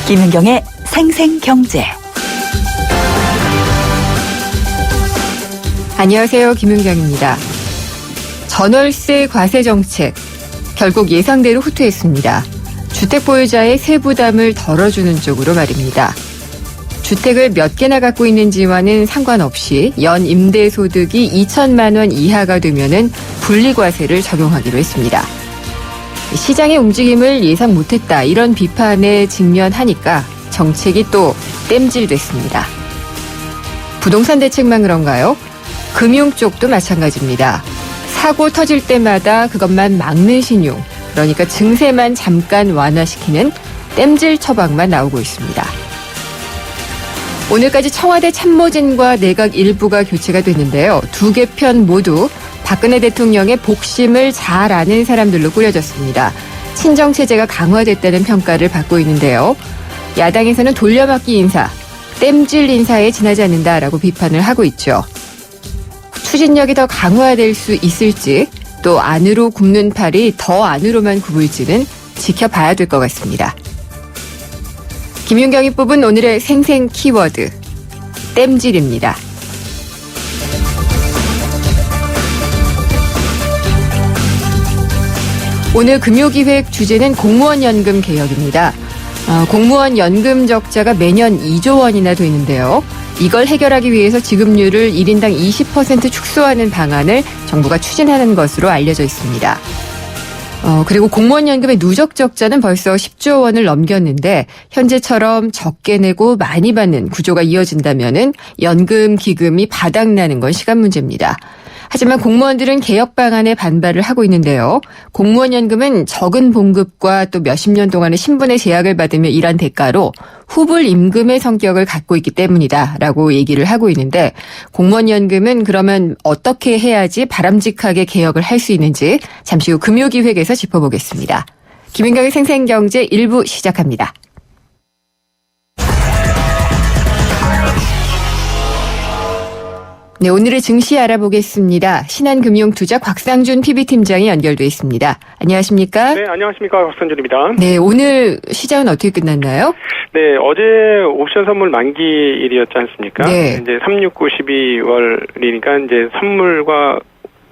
김은경의 생생경제. 안녕하세요. 김은경입니다. 전월세 과세 정책 결국 예상대로 후퇴했습니다. 주택 보유자의 세부담을 덜어주는 쪽으로 말입니다. 주택을 몇 개나 갖고 있는지와는 상관없이 연 임대소득이 2천만 원 이하가 되면은 분리과세를 적용하기로 했습니다. 시장의 움직임을 예상 못했다, 이런 비판에 직면하니까 정책이 또 땜질됐습니다. 부동산 대책만 그런가요? 금융 쪽도 마찬가지입니다. 사고 터질 때마다 그것만 막는 신용, 그러니까 증세만 잠깐 완화시키는 땜질 처방만 나오고 있습니다. 오늘까지 청와대 참모진과 내각 일부가 교체가 됐는데요. 두 개 편 모두 박근혜 대통령의 복심을 잘 아는 사람들로 꾸려졌습니다. 친정체제가 강화됐다는 평가를 받고 있는데요. 야당에서는 돌려막기 인사, 땜질 인사에 지나지 않는다라고 비판을 하고 있죠. 추진력이 더 강화될 수 있을지, 또 안으로 굽는 팔이 더 안으로만 굽을지는 지켜봐야 될 것 같습니다. 김윤경이 뽑은 오늘의 생생 키워드, 땜질입니다. 오늘 금요기획 주제는 공무원 연금 개혁입니다. 공무원 연금 적자가 매년 2조 원이나 되는데요. 이걸 해결하기 위해서 지급률을 1인당 20% 축소하는 방안을 정부가 추진하는 것으로 알려져 있습니다. 그리고 공무원 연금의 누적 적자는 벌써 10조 원을 넘겼는데, 현재처럼 적게 내고 많이 받는 구조가 이어진다면은 연금 기금이 바닥나는 건 시간 문제입니다. 하지만 공무원들은 개혁 방안에 반발을 하고 있는데요. 공무원 연금은 적은 봉급과 또 몇십 년 동안의 신분의 제약을 받으며 일한 대가로 후불 임금의 성격을 갖고 있기 때문이다라고 얘기를 하고 있는데, 공무원 연금은 그러면 어떻게 해야지 바람직하게 개혁을 할 수 있는지 잠시 후 금요기획에서 짚어보겠습니다. 김은경의 생생경제 1부 시작합니다. 네, 오늘의 증시 알아보겠습니다. 신한금융투자 곽상준 PB팀장이 연결돼 있습니다. 안녕하십니까? 네, 안녕하십니까. 곽상준입니다. 네, 오늘 시장은 어떻게 끝났나요? 네, 어제 옵션 선물 만기일이었지 않습니까? 네. 이제 3, 6, 9, 12월이니까 이제 선물과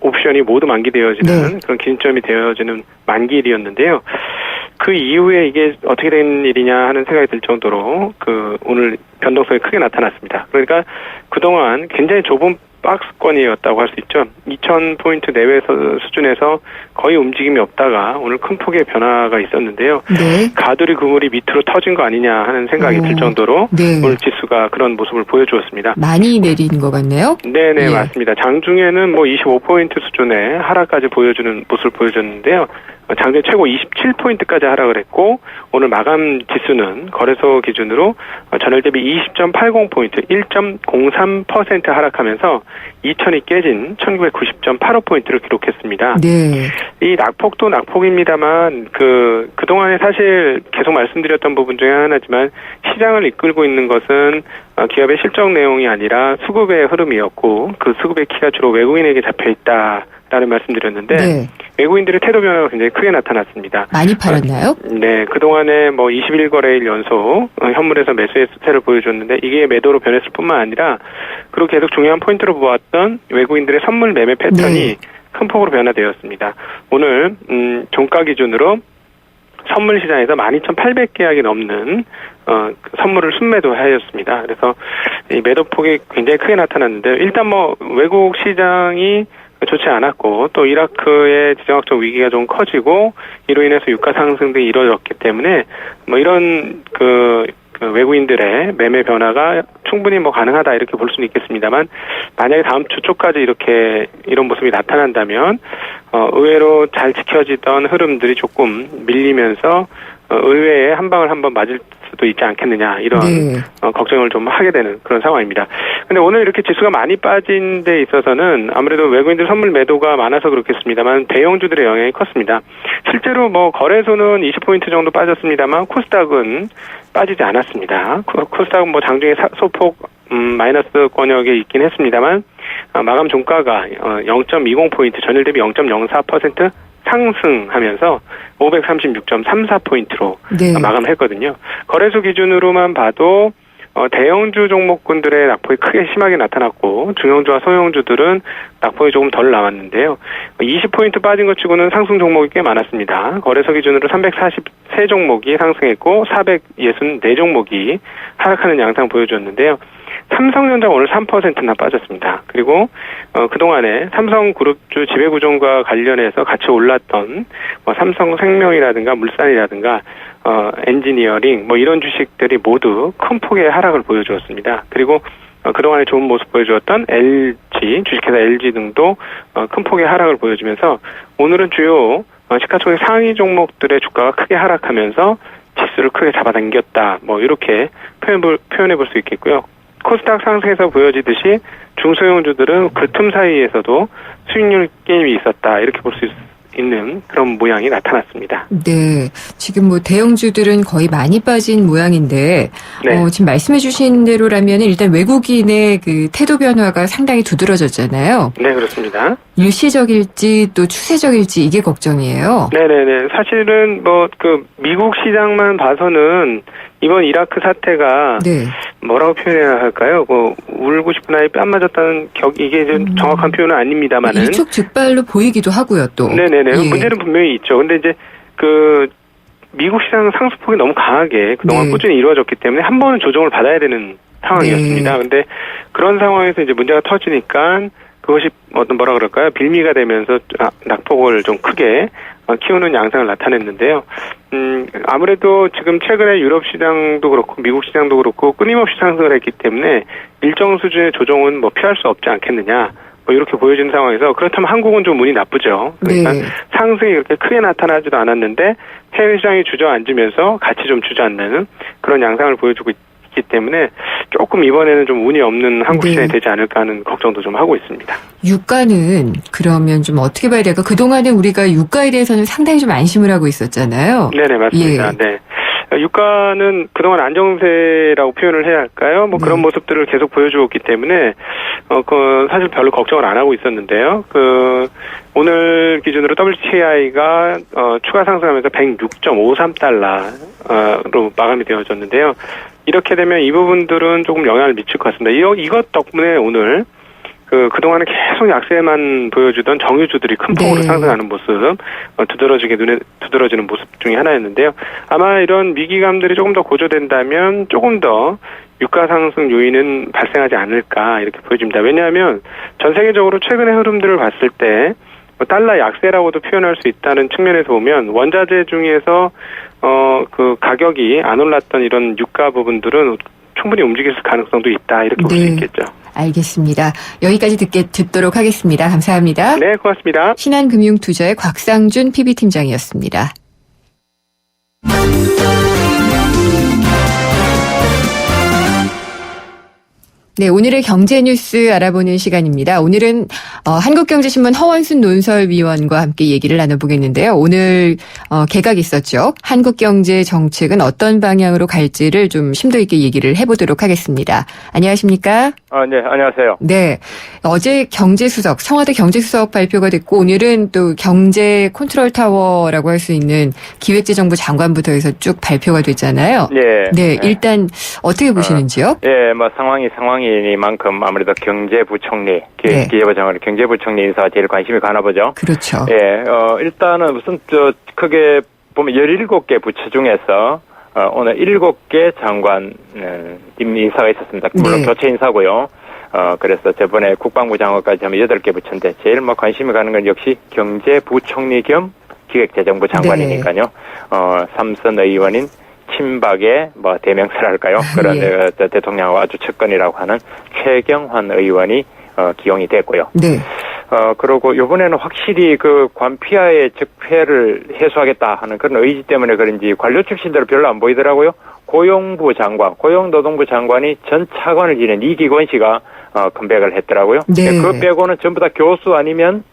옵션이 모두 만기되어지는 네. 그런 기준점이 되어지는 만기일이었는데요. 그 이후에 이게 어떻게 된 일이냐 하는 생각이 들 정도로 오늘 변동성이 크게 나타났습니다. 그러니까 그동안 굉장히 좁은 박스권이었다고 할 수 있죠. 2,000포인트 내외 수준에서 거의 움직임이 없다가 오늘 큰 폭의 변화가 있었는데요. 네. 가두리 그물이 밑으로 터진 거 아니냐 하는 생각이 들 정도로 네. 오늘 지수가 그런 모습을 보여주었습니다. 많이 내린 것 같네요. 네네, 예. 맞습니다. 장중에는 25포인트 수준의 하락까지 보여주는 모습을 보여줬는데요. 장중 최고 27포인트까지 하락을 했고, 오늘 마감 지수는 거래소 기준으로 전일 대비 20.80포인트, 1.03% 하락하면서 2000이 깨진 1990.85포인트를 기록했습니다. 네. 이 낙폭도 낙폭입니다만, 그동안에 사실 계속 말씀드렸던 부분 중에 하나지만, 시장을 이끌고 있는 것은 기업의 실적 내용이 아니라 수급의 흐름이었고, 그 수급의 키가 주로 외국인에게 잡혀 있다라는 말씀드렸는데, 네. 외국인들의 태도 변화가 굉장히 크게 나타났습니다. 많이 팔았나요? 네, 그동안에 21거래일 연속 현물에서 매수의 수세를 보여줬는데, 이게 매도로 변했을 뿐만 아니라, 그리고 계속 중요한 포인트로 보았던 외국인들의 선물 매매 패턴이 네. 큰 폭으로 변화되었습니다. 오늘 종가 기준으로 선물 시장에서 12,800계약이 넘는 선물을 순매도하였습니다. 그래서 이 매도폭이 굉장히 크게 나타났는데, 일단 외국 시장이 좋지 않았고, 또 이라크의 지정학적 위기가 좀 커지고, 이로 인해서 유가 상승 등이 이루어졌기 때문에 이런 외국인들의 매매 변화가 충분히 가능하다, 이렇게 볼 수는 있겠습니다만, 만약에 다음 주 초까지 이런 모습이 나타난다면 의외로 잘 지켜지던 흐름들이 조금 밀리면서 의외에 한 방을 한번 맞을 수도 있지 않겠느냐, 이런 네. 걱정을 좀 하게 되는 그런 상황입니다. 근데 오늘 이렇게 지수가 많이 빠진 데 있어서는 아무래도 외국인들 선물 매도가 많아서 그렇겠습니다만, 대형주들의 영향이 컸습니다. 실제로 거래소는 20포인트 정도 빠졌습니다만, 코스닥은 빠지지 않았습니다. 코스닥은 장중에 소폭 마이너스권역에 있긴 했습니다만, 마감 종가가 0.20포인트, 전일 대비 0.04% 상승하면서 536.34포인트로 네. 마감을 했거든요. 거래소 기준으로만 봐도 대형주 종목군들의 낙폭이 크게 심하게 나타났고 중형주와 소형주들은 낙폭이 조금 덜 나왔는데요. 20포인트 빠진 것 치고는 상승 종목이 꽤 많았습니다. 거래소 기준으로 343 종목이 상승했고 464 종목이 하락하는 양상 보여줬는데요. 삼성전자가 오늘 3%나 빠졌습니다. 그리고 그동안에 삼성그룹주 지배구조과 관련해서 같이 올랐던 삼성생명이라든가 물산이라든가 엔지니어링 이런 주식들이 모두 큰 폭의 하락을 보여주었습니다. 그리고 그동안에 좋은 모습 보여주었던 LG, 주식회사 LG 등도 큰 폭의 하락을 보여주면서 오늘은 주요 시가총액 상위 종목들의 주가가 크게 하락하면서 지수를 크게 잡아당겼다. 이렇게 표현해 볼 수 있겠고요. 코스닥 상승에서 보여지듯이 중소형주들은 그 틈 사이에서도 수익률 게임이 있었다. 이렇게 볼 수 있는 그런 모양이 나타났습니다. 네. 지금 대형주들은 거의 많이 빠진 모양인데, 네. 지금 말씀해 주신 대로라면 일단 외국인의 그 태도 변화가 상당히 두드러졌잖아요. 네, 그렇습니다. 일시적일지 또 추세적일지 이게 걱정이에요. 네네네. 사실은 미국 시장만 봐서는 이번 이라크 사태가 네. 뭐라고 표현해야 할까요? 울고 싶은 아이 뺨 맞았다는 이게 좀 정확한 표현은 아닙니다만은 일촉즉발로 보이기도 하고요, 또. 네네네. 예. 문제는 분명히 있죠. 근데 이제 미국 시장 상승폭이 너무 강하게 그동안 네. 꾸준히 이루어졌기 때문에 한 번은 조정을 받아야 되는 상황이었습니다. 네. 근데 그런 상황에서 이제 문제가 터지니까 그것이 뭐라 그럴까요? 빌미가 되면서 낙폭을 좀 크게 키우는 양상을 나타냈는데요. 아무래도 지금 최근에 유럽 시장도 그렇고 미국 시장도 그렇고 끊임없이 상승을 했기 때문에 일정 수준의 조정은 피할 수 없지 않겠느냐. 이렇게 보여지는 상황에서 그렇다면 한국은 좀 운이 나쁘죠. 그러니까 네. 상승이 그렇게 크게 나타나지도 않았는데 해외 시장이 주저앉으면서 같이 좀 주저앉는 그런 양상을 보여주고 있기 때문에 조금 이번에는 좀 운이 없는 한국 시장이 네. 되지 않을까 하는 걱정도 좀 하고 있습니다. 유가는 그러면 좀 어떻게 봐야 될까? 그동안에 우리가 유가에 대해서는 상당히 좀 안심을 하고 있었잖아요. 네네, 맞습니다. 예. 네. 유가는 그동안 안정세라고 표현을 해야 할까요? 그런 모습들을 계속 보여주었기 때문에, 사실 별로 걱정을 안 하고 있었는데요. 오늘 기준으로 WTI가, 추가 상승하면서 106.53달러로 마감이 되어졌는데요. 이렇게 되면 이 부분들은 조금 영향을 미칠 것 같습니다. 이것 덕분에 오늘, 그동안에 계속 약세만 보여주던 정유주들이 큰 폭으로 네. 상승하는 모습, 눈에 두드러지는 모습 중에 하나였는데요. 아마 이런 위기감들이 조금 더 고조된다면 조금 더 유가 상승 요인은 발생하지 않을까 이렇게 보여집니다. 왜냐하면 전 세계적으로 최근의 흐름들을 봤을 때 달러 약세라고도 표현할 수 있다는 측면에서 보면 원자재 중에서 가격이 안 올랐던 이런 유가 부분들은 충분히 움직일 가능성도 있다 이렇게 볼 수 네. 있겠죠. 알겠습니다. 여기까지 듣도록 하겠습니다. 감사합니다. 네, 고맙습니다. 신한금융투자의 곽상준 PB팀장이었습니다. 네, 오늘의 경제 뉴스 알아보는 시간입니다. 오늘은 한국경제신문 허원순 논설위원과 함께 얘기를 나눠보겠는데요. 오늘 개각 있었죠. 한국경제 정책은 어떤 방향으로 갈지를 좀 심도 있게 얘기를 해보도록 하겠습니다. 안녕하십니까? 네, 안녕하세요. 네, 어제 경제수석, 청와대 경제수석 발표가 됐고 오늘은 또 경제 컨트롤 타워라고 할 수 있는 기획재정부 장관부터 해서 쭉 발표가 됐잖아요. 예. 네, 일단 어떻게 보시는지요? 예, 상황이니만큼 아무래도 경제부총리, 기재부장관 경제부총리 인사가 제일 관심이 가나 보죠. 그렇죠. 예, 일단은 크게 보면 17개 부처 중에서 오늘 7개 장관 인사가 있었습니다. 물론 네. 교체 인사고요. 그래서 저번에 국방부 장관까지 하면 8개 부처인데 제일 관심이 가는 건 역시 경제부총리 겸 기획재정부 장관이니까요. 삼선 의원인 친박의 대명사랄까요? 그런 대통령하고 아주 측근이라고 하는 최경환 의원이 기용이 됐고요. 네. 그리고 이번에는 확실히 관피아의 적폐를 해소하겠다 하는 그런 의지 때문에 그런지 관료 출신들은 별로 안 보이더라고요. 고용부 장관, 고용노동부 장관이 전 차관을 지낸 이기권 씨가 컴백을 했더라고요. 네. 그 빼고는 전부 다 교수 아니면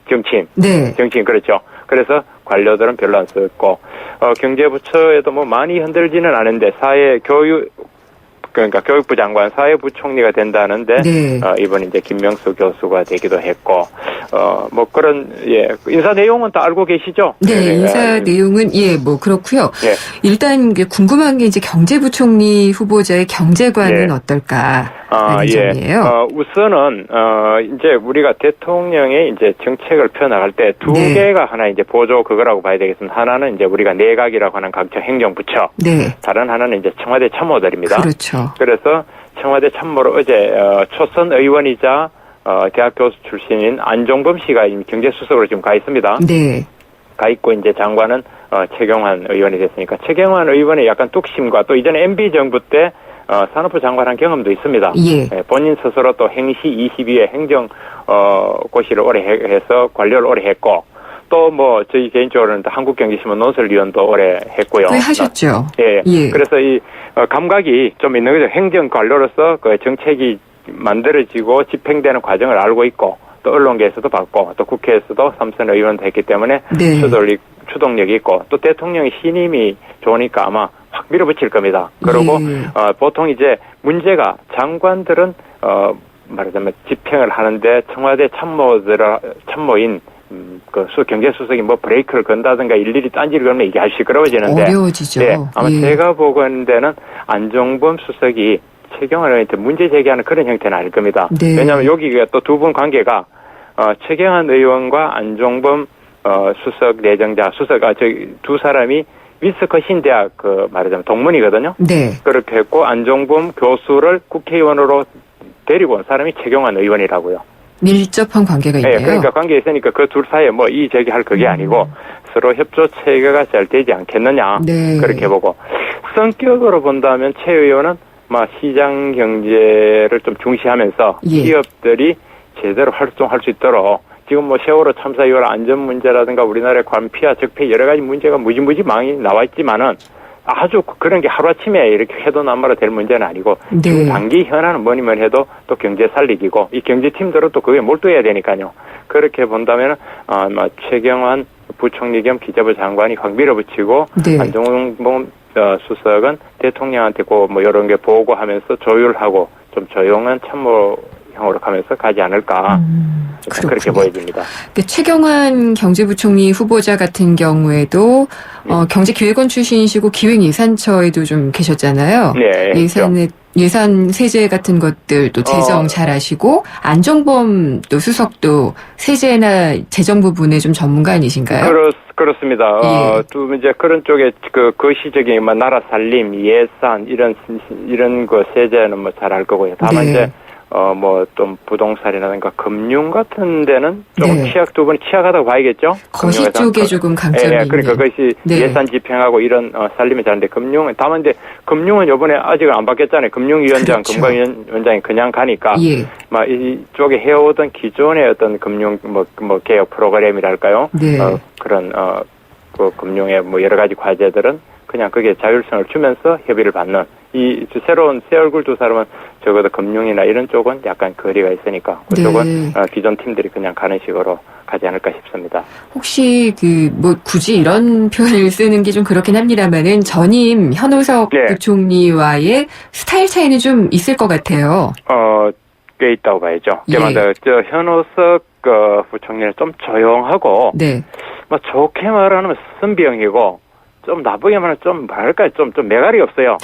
정치인. 네. 정치인, 그렇죠. 그래서 관료들은 별로 안 썼고, 경제부처에도 많이 흔들지는 않은데, 교육, 그러니까 교육부 장관 사회부총리가 된다는데 네. 이번 이제 김명수 교수가 되기도 했고 뭐 그런 인사 내용은 다 알고 계시죠? 네, 인사 내용은 뭐 그렇고요. 예. 일단 궁금한 게 이제 경제부총리 후보자의 경제관은 예. 어떨까? 라는 점이에요. 우선은 이제 우리가 대통령의 이제 정책을 펴나갈 때 두 네. 개가 하나 이제 보조 그거라고 봐야 되겠습니다. 하나는 이제 우리가 내각이라고 하는 각처 행정부처, 네. 다른 하나는 이제 청와대 참모들입니다. 그렇죠. 그래서 청와대 참모로 어제 초선 의원이자 대학 교수 출신인 안종범 씨가 경제수석으로 지금 가 있습니다. 네. 가 있고 이제 장관은 최경환 의원이 됐으니까 최경환 의원의 약간 뚝심과 또 이전에 MB 정부 때 산업부 장관한 경험도 있습니다. 예. 본인 스스로 또 행시 22회 행정 고시를 오래 해서 관료를 오래 했고 또 뭐 저희 개인적으로는 한국경제신문 논설위원도 오래 했고요. 꽤 하셨죠. 예. 예. 그래서 이 감각이 좀 있는 거죠. 행정 관료로서 그 정책이 만들어지고 집행되는 과정을 알고 있고 또 언론계에서도 봤고 또 국회에서도 삼선 의원도 했기 때문에 네. 추동력이 있고 또 대통령의 신임이 좋으니까 아마 확 밀어붙일 겁니다. 그리고 예. 보통 이제 문제가 장관들은 말하자면 집행을 하는데 청와대 참모인 그 경제수석이 뭐 브레이크를 건다든가 일일이 딴지를 걸면 이게 아주 시끄러워지는데 어려워지죠. 네, 아마 예. 제가 보고는 데는 안종범 수석이 최경환 의원한테 문제 제기하는 그런 형태는 아닐 겁니다. 네. 왜냐하면 여기가 또 두 분 관계가 최경환 의원과 안종범 수석 내정자 저희 두 사람이 위스커신 대학 말하자면 동문이거든요. 네. 그렇게 했고 안종범 교수를 국회의원으로 데리고 온 사람이 최경환 의원이라고요. 밀접한 관계가 있네요. 네, 그러니까 관계 있으니까 그 둘 사이에 뭐 이 제기할 그게 아니고 서로 협조 체계가 잘 되지 않겠느냐. 네. 그렇게 보고 성격으로 본다면 최 의원은 시장 경제를 좀 중시하면서 예. 기업들이 제대로 활동할 수 있도록 지금 뭐 세월호 참사 이후로 안전 문제라든가 우리나라의 관피와 적폐 여러 가지 문제가 무지무지 많이 나와 있지만은 아주 그런 게 하루아침에 이렇게 해도 남아라 될 문제는 아니고 네. 지금 단기 현안은 뭐니면 해도 또 경제 살리기고 이 경제팀들은 또 그게 몰두해야 되니까요. 그렇게 본다면 아마 최경환 부총리 겸 기재부 장관이 확 밀어붙이고 네. 안종범 수석은 대통령한테 뭐 이런 게 보고하면서 조율하고 좀 조용한 참모형으로 가면서 가지 않을까 그렇게 보여집니다. 최경환 경제부총리 후보자 같은 경우에도 경제기획원 출신이시고 기획예산처에도 좀 계셨잖아요. 네, 예산 세제 같은 것들도 재정 잘 아시고 안종범 또 수석도 세제나 재정 부분에 좀 전문가 아니신가요? 그렇습니다. 예. 또 이제 그런 쪽에 거시적인 나라 살림, 예산 이런 거 세제는 뭐 잘 알 거고요. 다만 네. 이제 뭐 좀 부동산이라든가 금융 같은 데는 조금 네. 두 분이 취약하다고 봐야겠죠. 거시 금융에서. 쪽에 조금 강점이 있네요. 그러니까 그것이 네. 예산 집행하고 이런 살림이 잘하는데 다만 이제 금융은 이번에 아직은 안 바뀌었잖아요. 금융위원장, 그렇죠. 금감위원장이 그냥 가니까 예. 이쪽에 해오던 기존의 어떤 금융 뭐 개혁 프로그램이랄까요? 네. 그런 그 금융의 뭐 여러 가지 과제들은 그냥 그게 자율성을 주면서 협의를 받는 이 새로운 새 얼굴 두 사람은 적어도 금융이나 이런 쪽은 약간 거리가 있으니까 그쪽은 네. 기존 팀들이 그냥 가는 식으로 가지 않을까 싶습니다. 혹시 뭐 굳이 이런 표현을 쓰는 게 좀 그렇긴 합니다만은 전임 현오석 네. 부총리와의 스타일 차이는 좀 있을 것 같아요. 꽤 있다고 봐야죠. 예. 현오석 부총리는 좀 조용하고 네. 좋게 말하면 선비형이고 좀 나쁘게 말하면 좀 뭐랄까 좀 매갈이 없어요.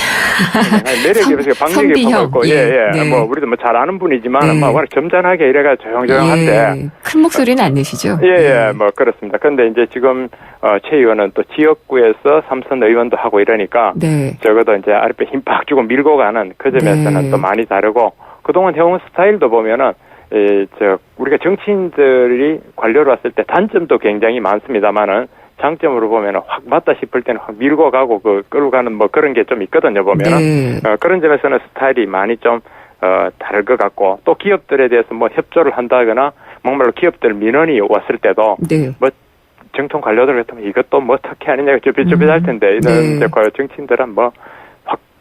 매력이 없어요. 방력이 없고 네. 뭐 우리도 뭐 잘 아는 분이지만 네. 워낙 점잖하게 이래가 조용조용한데 예. 큰 목소리는 안 내시죠? 뭐 그렇습니다. 그런데 이제 지금 최 의원은 또 지역구에서 삼선 의원도 하고 이러니까 네. 적어도 이제 아랫배 힘 팍 주고 밀고 가는 그 점에서는 네. 또 많이 다르고 그동안 해온 스타일도 보면은 우리가 정치인들이 관료로 왔을 때 단점도 굉장히 많습니다만은 장점으로 보면은 확 맞다 싶을 때는 확 밀고 가고 끌고 가는 뭐 그런 게 좀 있거든요 보면은 네. 그런 점에서는 스타일이 많이 좀 다를 것 같고 또 기업들에 대해서 뭐 협조를 한다거나 정말로 기업들 민원이 왔을 때도 네. 뭐 정통 관료들 같으면 이것도 뭐 특혜 아니냐 쭈삣쭈삣할 텐데 이런 네. 정치인들은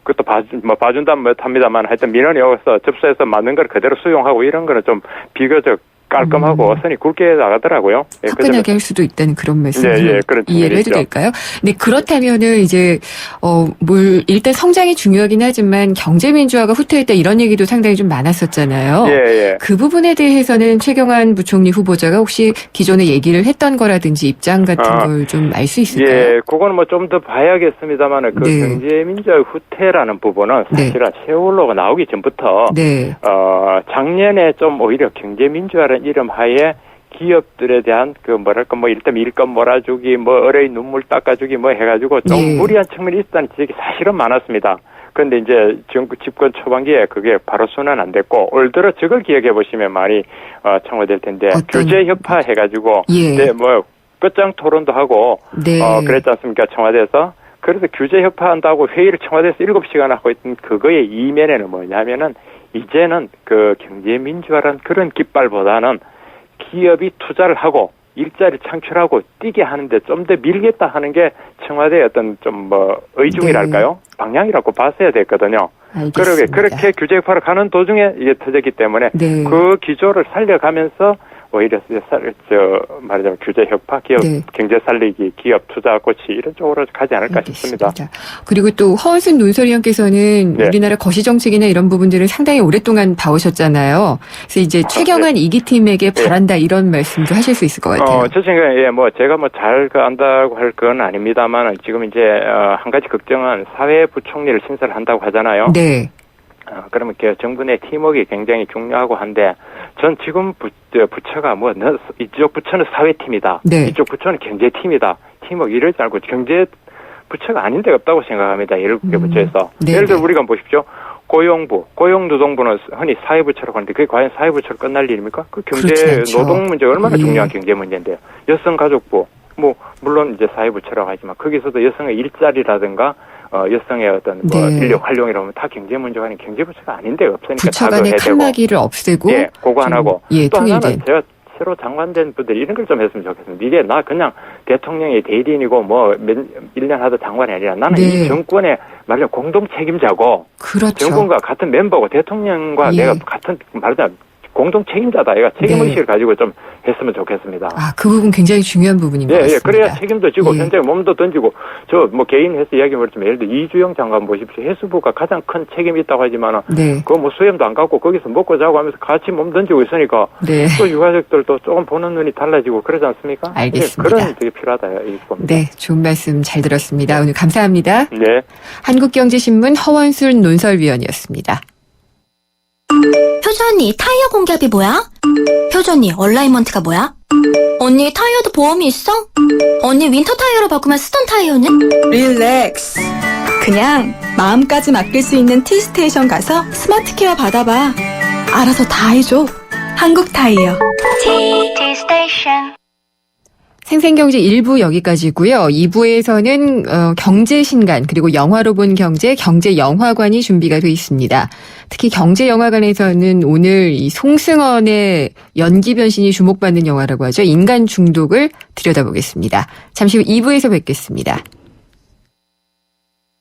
그것도 봐준다면 합니다만 하여튼 민원이 와서 접수해서 맞는 걸 그대로 수용하고 이런 거는 좀 비교적 깔끔하고 선이 굵게 나가더라고요. 예, 화끈하게 할 수도 있다는 그런 말씀을 그런 이해를 해도 있죠. 될까요? 네, 그렇다면은 이제 일단 성장이 중요하긴 하지만 경제민주화가 후퇴했다 이런 얘기도 상당히 좀 많았었잖아요. 예. 그 부분에 대해서는 최경환 부총리 후보자가 혹시 기존에 얘기를 했던 거라든지 입장 같은 걸 좀 알 수 있을까요? 예, 그거는 뭐 좀 더 봐야겠습니다만은 그 네. 경제민주화 후퇴라는 부분은 네. 사실은 세월호가 나오기 전부터 네. 작년에 좀 오히려 경제민주화라는 이름 하에 기업들에 대한 일단 일감 몰아주기, 어뢰의 눈물 닦아주기 해가지고 좀 예. 무리한 측면이 있다는 지적이 사실은 많았습니다. 그런데 이제 정부 집권 초반기에 그게 바로 순환 안 됐고 올 들어 저걸 기억해 보시면 많이 청와될 텐데 규제 혁파 해가지고 예. 끝장 토론도 하고 네. 그랬지 않습니까 청와대에서. 그래서 규제 협파한다고 회의를 청와대에서 7시간 하고 있던 그거의 이면에는 뭐냐면은 이제는 그 경제민주화라는 그런 깃발보다는 기업이 투자를 하고 일자리 창출하고 뛰게 하는데 좀 더 밀겠다 하는 게 청와대의 어떤 의중이랄까요? 네. 방향이라고 봤어야 됐거든요. 알겠습니다. 그렇게 규제 협파를 가는 도중에 이게 터졌기 때문에 네. 그 기조를 살려가면서 오히려 말하자면 규제 혁파, 기업 네. 경제 살리기, 기업 투자 고치 이런 쪽으로 가지 않을까 알겠습니다. 싶습니다. 그리고 또 허원순 논설위원께서는 네. 우리나라 거시 정책이나 이런 부분들을 상당히 오랫동안 봐오셨잖아요. 그래서 이제 최경환 네. 2기 팀에게 바란다 이런 말씀도 하실 수 있을 것 같아요. 저 생각에 제가 잘 안다고 할 건 아닙니다만 지금 이제 한 가지 걱정은 사회부총리를 신설을 한다고 하잖아요. 네. 그러면 정부 내 팀워크가 굉장히 중요하고 한데 전 지금 부처가 이쪽 부처는 사회팀이다. 네. 이쪽 부처는 경제팀이다. 팀워크 이러지 않고 경제 부처가 아닌 데가 없다고 생각합니다. 7개 부처에서. 네. 예를 들어 우리가 보십시오. 고용부, 고용노동부는 흔히 사회부처라고 하는데 그게 과연 사회부처로 끝날 일입니까? 그 경제 노동 문제 얼마나 중요한 경제 문제인데요. 여성가족부, 물론 이제 사회부처라고 하지만 거기서도 여성의 일자리라든가 여성의 어떤 인력 활용이라고 하면 다 경제 문제가 아닌 경제부처가 아닌데 없으니까 부처 간의 칸막이를 없애고 그거 하나고 또 통일된. 하나는 제가 새로 장관된 분들이 이런 걸 좀 했으면 좋겠습니다. 이게 나 그냥 대통령의 대리인이고 1년 하다 장관이 아니라 나는 이 정권의 말하자면 공동 책임자고 그렇죠. 정권과 같은 멤버고 대통령과 내가 같은 말하자면 공동 책임자다. 얘가 책임의식을 가지고 좀 했으면 좋겠습니다. 그 부분 굉장히 중요한 부분인 것 같습니다. 그래야 책임도 지고 현장에 몸도 던지고 개인 해서 이야기하면 예를 들어 이주영 장관 보십시오. 해수부가 가장 큰 책임이 있다고 하지만 그거 수염도 안 갖고 거기서 먹고 자고 하면서 같이 몸 던지고 있으니까 또 유가족들도 조금 보는 눈이 달라지고 그러지 않습니까? 알겠습니다. 그런 되게 필요하다 이겁니다. 네, 좋은 말씀 잘 들었습니다. 오늘 감사합니다. 네. 한국경제신문 허원순 논설위원이었습니다. 효주 언니, 타이어 공기압이 뭐야? 효주 언니, 얼라이먼트가 뭐야? 언니, 타이어도 보험이 있어? 언니, 윈터 타이어로 바꾸면 쓰던 타이어는? 릴렉스. 그냥 마음까지 맡길 수 있는 T스테이션 가서 스마트 케어 받아봐. 알아서 다 해줘. 한국 타이어. T스테이션. 생생경제 1부 여기까지고요. 2부에서는 경제신간 그리고 영화로 본 경제영화관이 준비가 돼 있습니다. 특히 경제영화관에서는 오늘 이 송승헌의 연기 변신이 주목받는 영화라고 하죠. 인간 중독을 들여다보겠습니다. 잠시 후 2부에서 뵙겠습니다.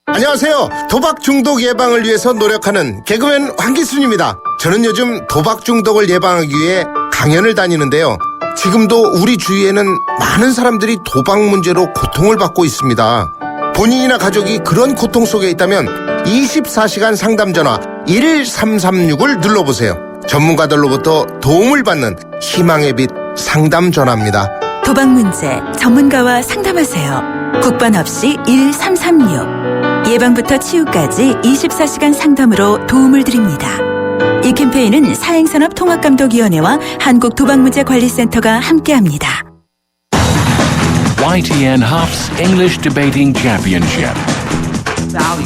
안녕하세요. 도박 중독 예방을 위해서 노력하는 개그맨 황기순입니다. 저는 요즘 도박 중독을 예방하기 위해 강연을 다니는데요. 지금도 우리 주위에는 많은 사람들이 도박 문제로 고통을 받고 있습니다. 본인이나 가족이 그런 고통 속에 있다면 24시간 상담 전화 1336을 눌러보세요. 전문가들로부터 도움을 받는 희망의 빛 상담 전화입니다. 도박 문제 전문가와 상담하세요. 국번 없이 1336. 예방부터 치유까지 24시간 상담으로 도움을 드립니다. 이 캠페인은 사행산업통합감독위원회와 한국도박문제관리센터가 함께합니다. YTN Haf's English Debating Championship.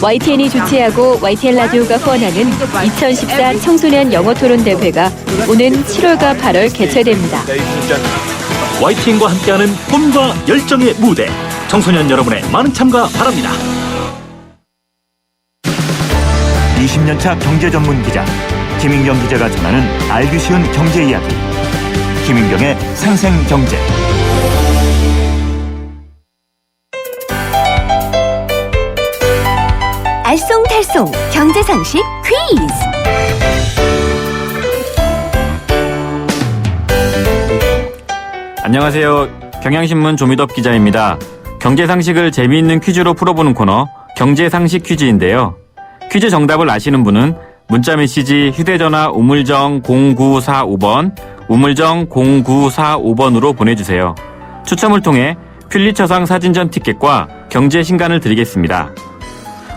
YTN이 주최하고 YTN 라디오가 후원하는 2014 청소년 영어토론 대회가 오는 7월과 8월 개최됩니다. YTN과 함께하는 꿈과 열정의 무대. 청소년 여러분의 많은 참가 바랍니다. 20년차 경제 전문 기자 김인경 기자가 전하는 알기 쉬운 경제 이야기. 김인경의 생생경제. 알쏭달쏭 경제상식 퀴즈. 안녕하세요. 경향신문 조미덕 기자입니다. 경제상식을 재미있는 퀴즈로 풀어보는 코너 경제상식 퀴즈인데요. 퀴즈 정답을 아시는 분은 문자메시지 휴대전화 우물정 0945번 우물정 0945번으로 보내주세요. 추첨을 통해 퓰리처상 사진전 티켓과 경제신간을 드리겠습니다.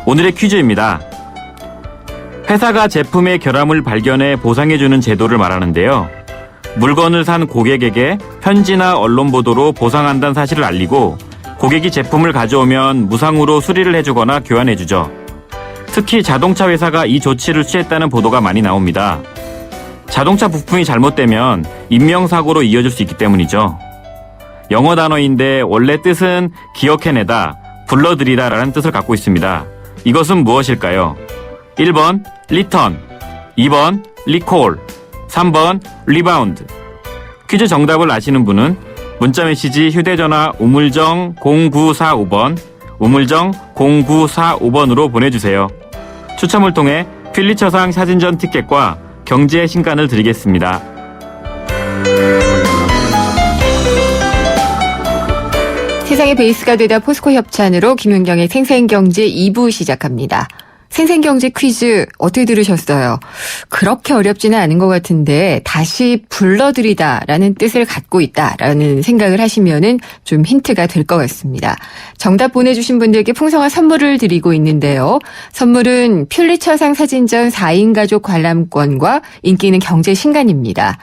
오늘의 퀴즈입니다. 회사가 제품의 결함을 발견해 보상해주는 제도를 말하는데요. 물건을 산 고객에게 편지나 언론 보도로 보상한다는 사실을 알리고 고객이 제품을 가져오면 무상으로 수리를 해주거나 교환해주죠. 특히 자동차 회사가 이 조치를 취했다는 보도가 많이 나옵니다. 자동차 부품이 잘못되면 인명사고로 이어질 수 있기 때문이죠. 영어 단어인데 원래 뜻은 기억해내다, 불러들이다 라는 뜻을 갖고 있습니다. 이것은 무엇일까요? 1번 리턴, 2번 리콜, 3번 리바운드. 퀴즈 정답을 아시는 분은 문자메시지 휴대전화 우물정 0945번 우물정 0945번으로 보내주세요. 추첨을 통해 퓰리처상 사진전 티켓과 경제신간을 드리겠습니다. 세상의 베이스가 되다 포스코 협찬으로 김윤경의 생생경제 2부 시작합니다. 생생경제 퀴즈 어떻게 들으셨어요? 그렇게 어렵지는 않은 것 같은데 다시 불러들이다라는 뜻을 갖고 있다라는 생각을 하시면은 좀 힌트가 될 것 같습니다. 정답 보내주신 분들께 풍성한 선물을 드리고 있는데요. 선물은 퓰리처상 사진전 4인 가족 관람권과 인기 있는 경제신간입니다.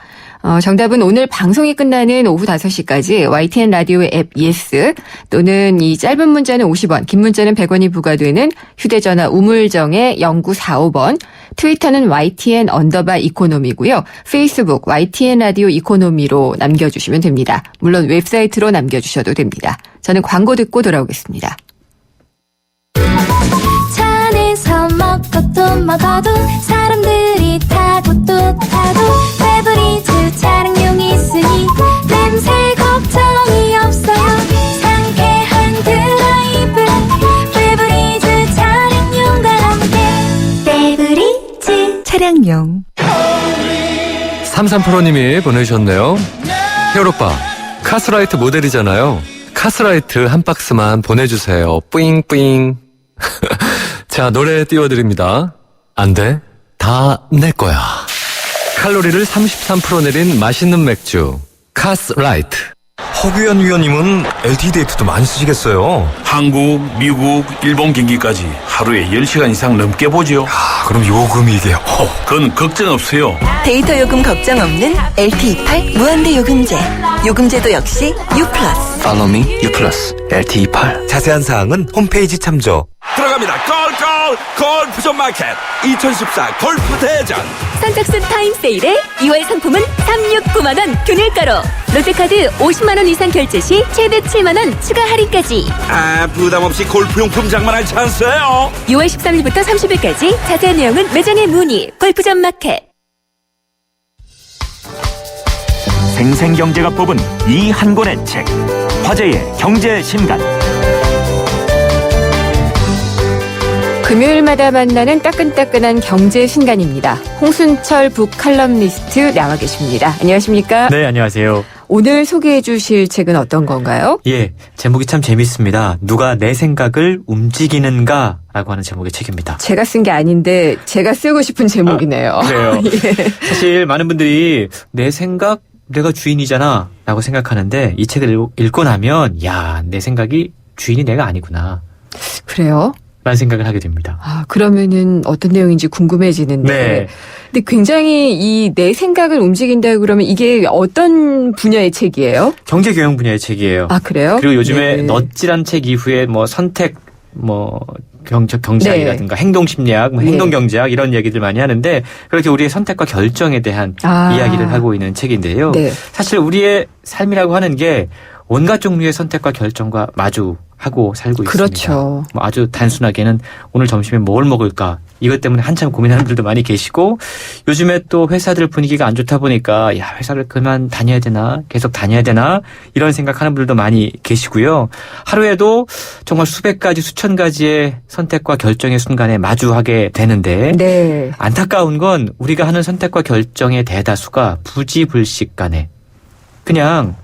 정답은 오늘 방송이 끝나는 오후 5시까지 YTN 라디오의 앱 예스 또는 이 짧은 문자는 50원, 긴 문자는 100원이 부과되는 휴대전화 우물정의 0945번, 트위터는 YTN_이코노미고요. 페이스북 YTN 라디오 이코노미로 남겨주시면 됩니다. 물론 웹사이트로 남겨주셔도 됩니다. 저는 광고 듣고 돌아오겠습니다. 차 안에서 먹고 또 먹어도 사람들이 타고 또 타도 페브리즈 차량용이 있으니 냄새 걱정이 없어요. 상쾌한 드라이브 페브리즈 차량용과 함께 페브리즈 차량용 33%님이 보내주셨네요. 히어로빠 카스라이트 모델이잖아요. 카스라이트 한 박스만 보내주세요. 뿌잉뿌잉. 자, 노래 띄워드립니다. 안 돼. 다 내 거야. 칼로리를 33% 내린 맛있는 맥주 카스라이트. 허규현 위원님은 LTE 데이트도 많이 쓰시겠어요? 한국, 미국, 일본 경기까지 하루에 10시간 이상 넘게 보죠. 그럼 요금이 이게 그건 걱정 없어요. 데이터 요금 걱정 없는 LTE8 무한대 요금제. 요금제도 역시 U+. Follow me, U+, LTE8. 자세한 사항은 홈페이지 참조. 들어갑니다. 골프존 마켓 2014 골프 대전. 선착순 타임세일에 2월 상품은 369만원 균일가로 롯데카드 50만원 이상 결제 시 최대 7만원 추가 할인까지. 부담 없이 골프용품 장만할 찬스예요. 6월 13일부터 30일까지 자세한 내용은 매장에 문의. 골프존 마켓. 생생경제가 뽑은 이 한 권의 책, 화제의 경제신간. 금요일마다 만나는 따끈따끈한 경제신간입니다. 홍순철 북칼럼니스트 나와 계십니다. 안녕하십니까? 네, 안녕하세요. 오늘 소개해 주실 책은 어떤 건가요? 예, 제목이 참 재밌습니다. 누가 내 생각을 움직이는가 라고 하는 제목의 책입니다. 제가 쓴 게 아닌데 제가 쓰고 싶은 제목이네요. 그래요. 예. 사실 많은 분들이 내 생각, 내가 주인이잖아 라고 생각하는데 이 책을 읽고 나면 야, 내 생각이 주인이 내가 아니구나. 그래요? 라는 생각을 하게 됩니다. 그러면은 어떤 내용인지 궁금해지는데. 네. 근데 굉장히 이 내 생각을 움직인다 그러면 이게 어떤 분야의 책이에요? 경제교양 분야의 책이에요. 그래요? 그리고 요즘에 네. 넛지란 책 이후에 선택, 경제학이라든가 행동심리학, 행동경제학 이런 얘기들 많이 하는데 그렇게 우리의 선택과 결정에 대한 이야기를 하고 있는 책인데요. 네. 사실 우리의 삶이라고 하는 게 온갖 종류의 선택과 결정과 마주하고 살고 있습니다. 그렇죠. 아주 단순하게는 오늘 점심에 뭘 먹을까 이것 때문에 한참 고민하는 분들도 많이 계시고 요즘에 또 회사들 분위기가 안 좋다 보니까 야 회사를 그만 다녀야 되나 계속 다녀야 되나 이런 생각하는 분들도 많이 계시고요. 하루에도 정말 수백 가지 수천 가지의 선택과 결정의 순간에 마주하게 되는데 네. 안타까운 건 우리가 하는 선택과 결정의 대다수가 부지불식간에 그냥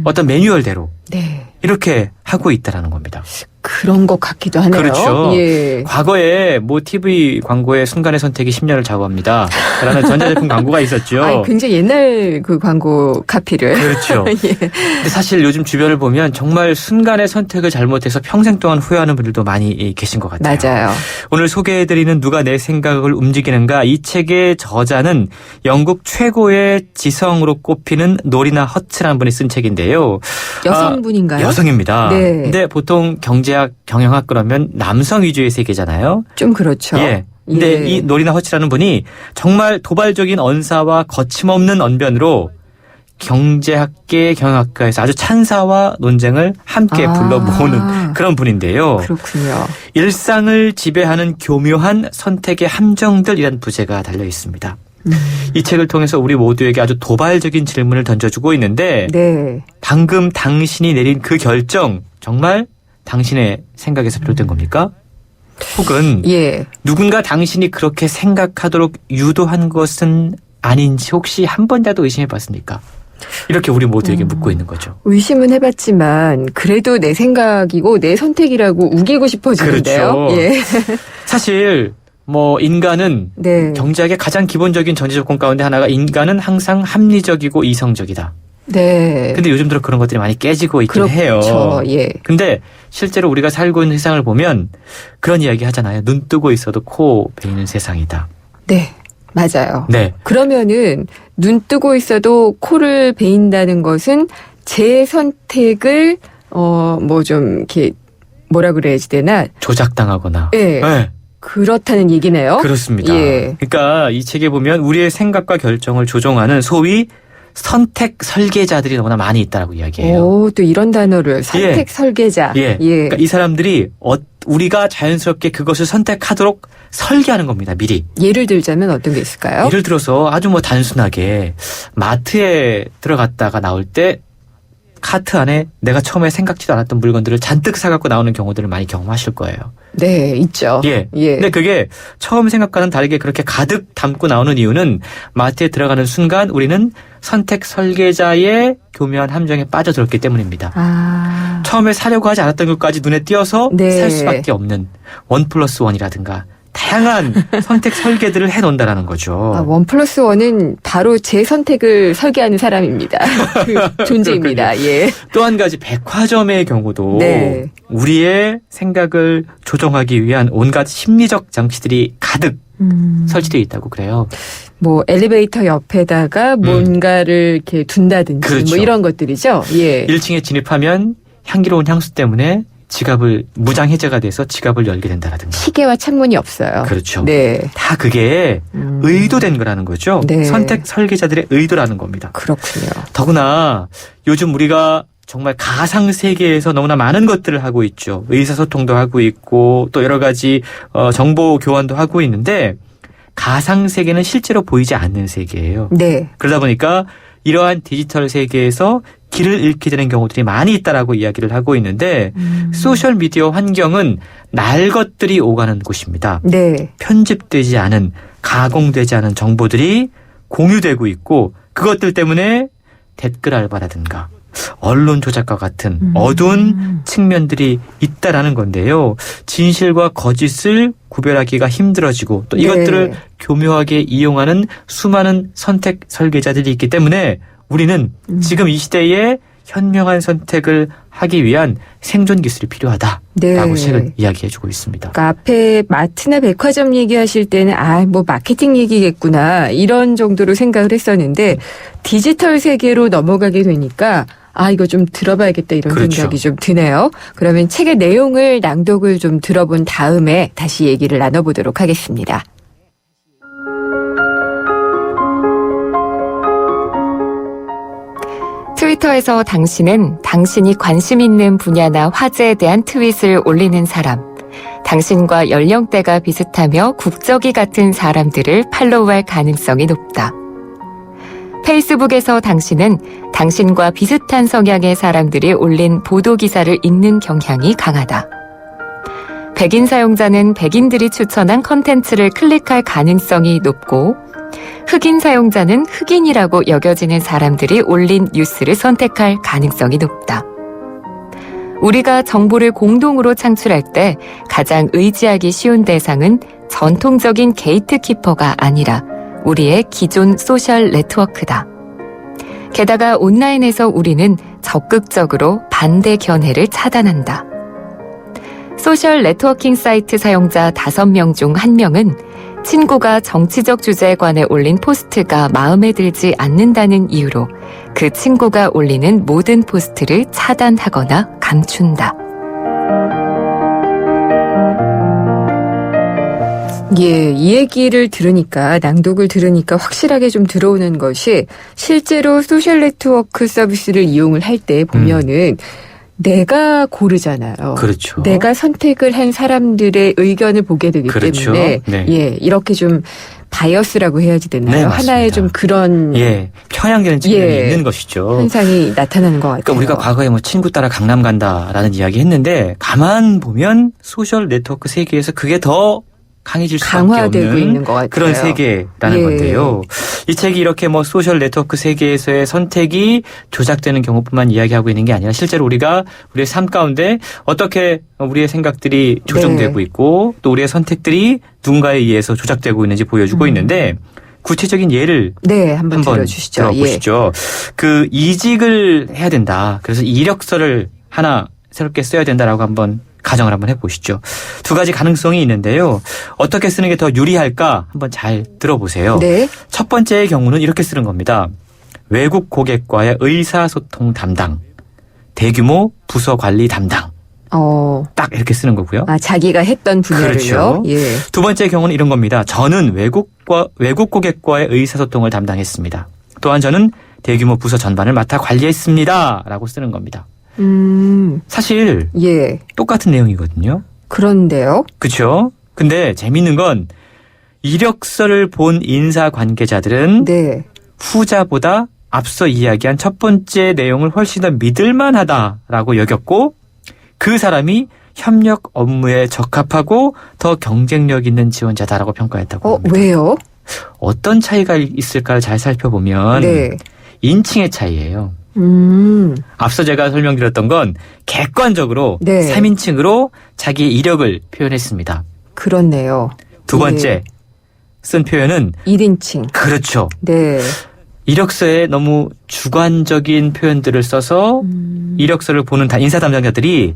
어떤 매뉴얼대로 네. 이렇게 하고 있다라는 겁니다. 그런 것 같기도 하네요. 그렇죠. 예. 과거에 모 TV 광고의 순간의 선택이 10년을 좌우합니다. 라는 전자제품 광고가 있었죠. 아니, 굉장히 옛날 그 광고 카피를. 그렇죠. 예. 근데 사실 요즘 주변을 보면 정말 순간의 선택을 잘못해서 평생 동안 후회하는 분들도 많이 계신 것 같아요. 맞아요. 오늘 소개해드리는 누가 내 생각을 움직이는가, 이 책의 저자는 영국 최고의 지성으로 꼽히는 노리나 허츠라는 분이 쓴 책인데요. 여성분인가요? 여성입니다. 네. 근데 보통 경제학, 경영학 그러면 남성 위주의 세계잖아요. 좀 그렇죠. 예. 근데 예. 이 노리나 허츠라는 분이 정말 도발적인 언사와 거침없는 언변으로 경제학계 경영학과에서 아주 찬사와 논쟁을 함께 불러 모으는 그런 분인데요. 그렇군요. 일상을 지배하는 교묘한 선택의 함정들이란 부제가 달려 있습니다. 이 책을 통해서 우리 모두에게 아주 도발적인 질문을 던져주고 있는데 네. 방금 당신이 내린 그 결정 정말 당신의 생각에서 비롯된 겁니까? 혹은 예. 누군가 당신이 그렇게 생각하도록 유도한 것은 아닌지 혹시 한 번이라도 의심해 봤습니까? 이렇게 우리 모두에게 묻고 있는 거죠. 의심은 해봤지만 그래도 내 생각이고 내 선택이라고 우기고 싶어지는데요. 그렇죠. 예. 사실 뭐 인간은 네. 경제학의 가장 기본적인 전제 조건 가운데 하나가 인간은 항상 합리적이고 이성적이다. 네. 근데 요즘 들어 그런 것들이 많이 깨지고 있긴 그렇죠. 해요. 예. 근데 실제로 우리가 살고 있는 세상을 보면 그런 이야기 하잖아요. 눈 뜨고 있어도 코 베이는 세상이다. 네. 맞아요. 네. 그러면은 눈 뜨고 있어도 코를 베인다는 것은 제 선택을 뭐 좀 이렇게 뭐라 그래야지 되나? 조작당하거나. 예. 네. 그렇다는 얘기네요. 그렇습니다. 예. 그러니까 이 책에 보면 우리의 생각과 결정을 조종하는 소위 선택 설계자들이 너무나 많이 있다라고 이야기해요. 오, 또 이런 단어를 선택 예. 설계자. 예. 그러니까 이 사람들이 우리가 자연스럽게 그것을 선택하도록 설계하는 겁니다. 미리. 예를 들자면 어떤 게 있을까요? 예를 들어서 아주 뭐 단순하게 마트에 들어갔다가 나올 때 카트 안에 내가 처음에 생각지도 않았던 물건들을 잔뜩 사갖고 나오는 경우들을 많이 경험하실 거예요. 네, 있죠. 예. 예. 근데 그게 처음 생각과는 다르게 그렇게 가득 담고 나오는 이유는 마트에 들어가는 순간 우리는 선택 설계자의 교묘한 함정에 빠져들었기 때문입니다. 아. 처음에 사려고 하지 않았던 것까지 눈에 띄어서 네. 살 수밖에 없는 1+1이라든가 다양한 선택 설계들을 해놓는다라는 거죠. 1+1은 바로 제 선택을 설계하는 사람입니다. 그 존재입니다. 예. 또 한 가지 백화점의 경우도 네. 우리의 생각을 조종하기 위한 온갖 심리적 장치들이 가득 설치되어 있다고 그래요. 뭐 엘리베이터 옆에다가 뭔가를 이렇게 둔다든지 그렇죠. 뭐 이런 것들이죠. 예. 1층에 진입하면 향기로운 향수 때문에 지갑을 무장 해제가 돼서 지갑을 열게 된다라든가. 시계와 창문이 없어요. 그렇죠. 네. 다 그게 의도된 거라는 거죠. 네. 선택 설계자들의 의도라는 겁니다. 그렇군요. 더구나 요즘 우리가 정말 가상 세계에서 너무나 많은 것들을 하고 있죠. 의사소통도 하고 있고 또 여러 가지 정보 교환도 하고 있는데 가상 세계는 실제로 보이지 않는 세계예요. 네. 그러다 보니까 이러한 디지털 세계에서 길을 잃게 되는 경우들이 많이 있다라고 이야기를 하고 있는데 소셜 미디어 환경은 날 것들이 오가는 곳입니다. 네. 편집되지 않은 가공되지 않은 정보들이 공유되고 있고 그것들 때문에 댓글 알바라든가 언론 조작과 같은 어두운 측면들이 있다라는 건데요. 진실과 거짓을 구별하기가 힘들어지고 또 이것들을 네. 교묘하게 이용하는 수많은 선택 설계자들이 있기 때문에 우리는 지금 이 시대에 현명한 선택을 하기 위한 생존 기술이 필요하다라고 네. 책을 이야기해주고 있습니다. 그러니까 앞에 마트나 백화점 얘기하실 때는 뭐 마케팅 얘기겠구나 이런 정도로 생각을 했었는데 디지털 세계로 넘어가게 되니까 이거 좀 들어봐야겠다 이런 그렇죠. 생각이 좀 드네요. 그러면 책의 내용을 낭독을 좀 들어본 다음에 다시 얘기를 나눠보도록 하겠습니다. 트위터에서 당신은 당신이 관심 있는 분야나 화제에 대한 트윗을 올리는 사람, 당신과 연령대가 비슷하며 국적이 같은 사람들을 팔로우할 가능성이 높다. 페이스북에서 당신은 당신과 비슷한 성향의 사람들이 올린 보도기사를 읽는 경향이 강하다. 백인 사용자는 백인들이 추천한 컨텐츠를 클릭할 가능성이 높고 흑인 사용자는 흑인이라고 여겨지는 사람들이 올린 뉴스를 선택할 가능성이 높다. 우리가 정보를 공동으로 창출할 때 가장 의지하기 쉬운 대상은 전통적인 게이트키퍼가 아니라 우리의 기존 소셜 네트워크다. 게다가 온라인에서 우리는 적극적으로 반대 견해를 차단한다. 소셜 네트워킹 사이트 사용자 5명 중 1명은 친구가 정치적 주제에 관해 올린 포스트가 마음에 들지 않는다는 이유로 그 친구가 올리는 모든 포스트를 차단하거나 감춘다. 예, 이 얘기를 들으니까, 낭독을 들으니까 확실하게 좀 들어오는 것이 실제로 소셜 네트워크 서비스를 이용을 할 때 보면은 내가 고르잖아요. 그렇죠. 내가 선택을 한 사람들의 의견을 보게 되기 그렇죠. 때문에 네. 예, 이렇게 좀 바이어스라고 해야지 되나요? 네, 맞습니다. 하나의 좀 그런 예, 편향되는 측면이 있는 것이죠. 현상이 나타나는 것 같아요. 그러니까 우리가 과거에 뭐 친구 따라 강남 간다라는 이야기 했는데 가만 보면 소셜 네트워크 세계에서 그게 더 강해질 수밖에 강화되고 없는 있는 것 같아요. 그런 세계라는 예. 건데요. 이 책이 이렇게 뭐 소셜 네트워크 세계에서의 선택이 조작되는 경우뿐만 이야기하고 있는 게 아니라 실제로 우리가 우리의 삶 가운데 어떻게 우리의 생각들이 조정되고 네. 있고 또 우리의 선택들이 누군가에 의해서 조작되고 있는지 보여주고 있는데 구체적인 예를 네, 한번 들어주시죠. 들어보시죠. 그 이직을 해야 된다. 그래서 이력서를 하나 새롭게 써야 된다라고 한번 가정을 한번 해보시죠. 2가지 가능성이 있는데요. 어떻게 쓰는 게 더 유리할까 한번 잘 들어보세요. 네. 첫 번째의 경우는 이렇게 쓰는 겁니다. 외국 고객과의 의사소통 담당, 대규모 부서 관리 담당. 딱 이렇게 쓰는 거고요. 아, 자기가 했던 분야를요. 그렇죠. 예. 2번째 경우는 이런 겁니다. 저는 외국 고객과의 의사소통을 담당했습니다. 또한 저는 대규모 부서 전반을 맡아 관리했습니다. 라고 쓰는 겁니다. 사실 예. 똑같은 내용이거든요. 그런데요. 그렇죠. 근데 재밌는 건 이력서를 본 인사 관계자들은 네. 후자보다 앞서 이야기한 첫 번째 내용을 훨씬 더 믿을만하다라고 여겼고 그 사람이 협력 업무에 적합하고 더 경쟁력 있는 지원자다라고 평가했다고 합니다. 왜요? 어떤 차이가 있을까를 잘 살펴보면 네. 인칭의 차이예요. 앞서 제가 설명드렸던 건 객관적으로 네. 3인칭으로 자기의 이력을 표현했습니다. 그렇네요. 2번째 예. 쓴 표현은 1인칭. 그렇죠. 네. 이력서에 너무 주관적인 표현들을 써서 이력서를 보는 인사 담당자들이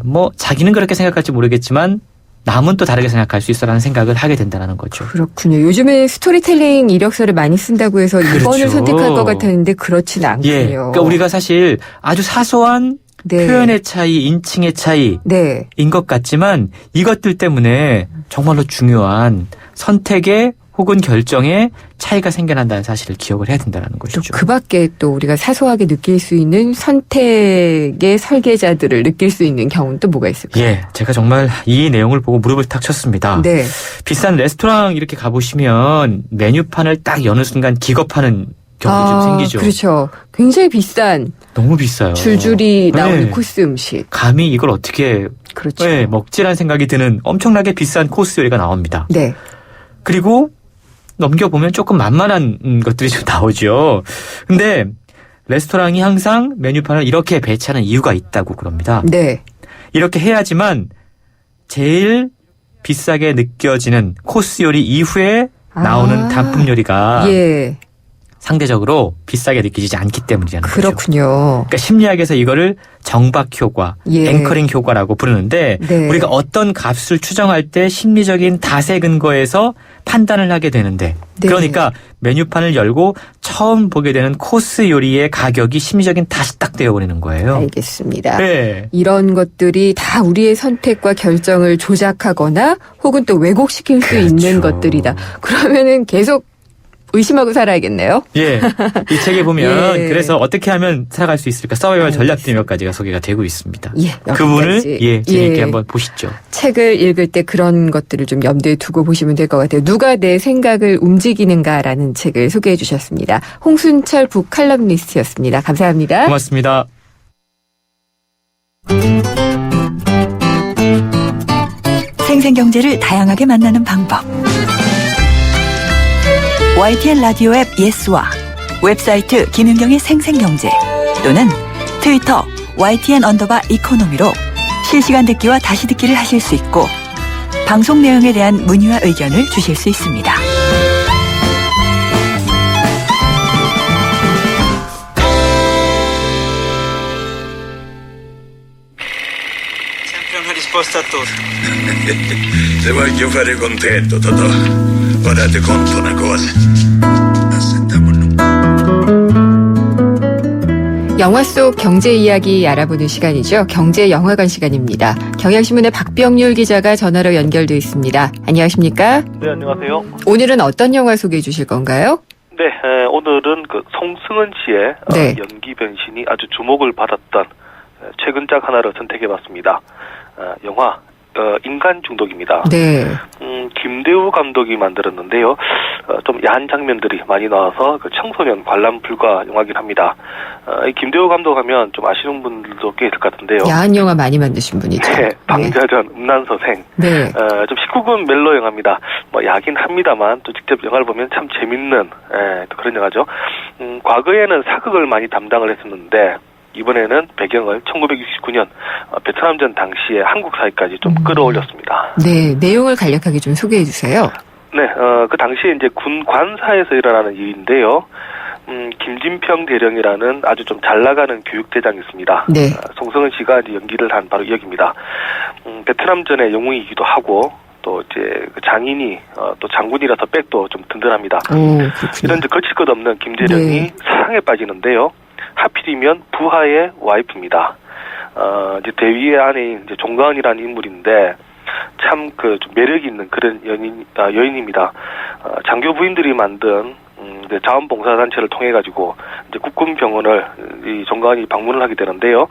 뭐 자기는 그렇게 생각할지 모르겠지만 남은 또 다르게 생각할 수 있어라는 생각을 하게 된다는 거죠. 그렇군요. 요즘에 스토리텔링 이력서를 많이 쓴다고 해서 그렇죠. 2번을 선택할 것 같았는데 그렇지는 않군요. 예. 그러니까 우리가 사실 아주 사소한 네. 표현의 차이, 인칭의 차이인 네. 것 같지만 이것들 때문에 정말로 중요한 선택의 혹은 결정에 차이가 생겨난다는 사실을 기억을 해야 된다는 것이죠. 그 밖에 또 우리가 사소하게 느낄 수 있는 선택의 설계자들을 느낄 수 있는 경우는 또 뭐가 있을까요? 예, 제가 정말 이 내용을 보고 무릎을 탁 쳤습니다. 네. 비싼 레스토랑 이렇게 가보시면 메뉴판을 딱 여는 순간 기겁하는 경우도 좀 생기죠. 그렇죠. 굉장히 비싼 너무 비싸요. 줄줄이 나오는 네. 코스 음식. 감히 이걸 어떻게 그렇죠. 네, 먹지라는 생각이 드는 엄청나게 비싼 코스 요리가 나옵니다. 네. 그리고 넘겨보면 조금 만만한 것들이 좀 나오죠. 근데 레스토랑이 항상 메뉴판을 이렇게 배치하는 이유가 있다고 그럽니다. 네. 이렇게 해야지만 제일 비싸게 느껴지는 코스 요리 이후에 나오는 단품 요리가 예. 상대적으로 비싸게 느껴지지 않기 때문이라는 거죠. 그렇군요. 그러니까 심리학에서 이거를 정박 효과, 예. 앵커링 효과라고 부르는데 네. 우리가 어떤 값을 추정할 때 심리적인 닷에 근거해서 판단을 하게 되는데 네. 그러니까 메뉴판을 열고 처음 보게 되는 코스 요리의 가격이 심리적인 닷이 딱 되어버리는 거예요. 알겠습니다. 네. 이런 것들이 다 우리의 선택과 결정을 조작하거나 혹은 또 왜곡시킬 수 있는 것들이다. 그러면은 계속 의심하고 살아야겠네요. 예. 이 책에 보면 예. 그래서 어떻게 하면 살아갈 수 있을까 서바이벌 전략들 몇 가지가 소개가 되고 있습니다. 예, 그분을 여기까지. 재미있게 예. 한번 보시죠. 책을 읽을 때 그런 것들을 좀 염두에 두고 보시면 될 것 같아요. 누가 내 생각을 움직이는가라는 책을 소개해 주셨습니다. 홍순철 북칼럼니스트였습니다. 감사합니다. 고맙습니다. 생생경제를 다양하게 만나는 방법. YTN 라디오 앱 예스와 웹사이트 김윤경의 생생경제 또는 트위터 YTN_이코노미로 실시간 듣기와 다시 듣기를 하실 수 있고 방송 내용에 대한 문의와 의견을 주실 수 있습니다. Risposta a tutto. Se voglio fare contento, Totò, ora ti conto una cosa. 영화 속 경제 이야기 알아보는 시간이죠. 경제 영화관 시간입니다. 경향신문의 박병률 기자가 전화로 연결돼 있습니다. 안녕하십니까? 네, 안녕하세요. 오늘은 어떤 영화 소개해 주실 건가요? 네, 오늘은 그 송승은 씨의 네. 연기 변신이 아주 주목을 받았던 최근작 하나를 선택해봤습니다. 영화 인간 중독입니다. 네. 김대우 감독이 만들었는데요. 좀 야한 장면들이 많이 나와서 그 청소년 관람 불가 영화긴 합니다. 이 김대우 감독 하면 좀 아시는 분들도 꽤 있을 것 같은데요. 야한 영화 많이 만드신 분이죠. 네, 방자전, 음란서생. 네. 좀 19금 멜로 영화입니다. 뭐 야긴 합니다만 또 직접 영화를 보면 참 재밌는 또 그런 영화죠. 과거에는 사극을 많이 담당을 했었는데 이번에는 배경을 1969년 베트남전 당시의 한국 사회까지 좀 끌어올렸습니다. 네, 내용을 간략하게 좀 소개해 주세요. 네, 그 당시에 이제 군 관사에서 일어나는 일인데요. 김진평 대령이라는 아주 좀 잘 나가는 교육대장이 있습니다. 네. 송승은 씨가 이제 연기를 한 바로 이 역입니다. 베트남전의 영웅이기도 하고 또 이제 그 장인이 또 장군이라서 백도 좀 든든합니다. 이런 이제 거칠 것 없는 김대령이 사랑에 빠지는데요. 하필이면 부하의 와이프입니다. 이제 대위의 아내인 이제 종가은이라는 인물인데 참 그 좀 매력이 있는 그런 여인입니다. 장교 부인들이 만든 이제 자원봉사단체를 통해 가지고 이제 국군병원을 이 종가은이 방문을 하게 되는데요.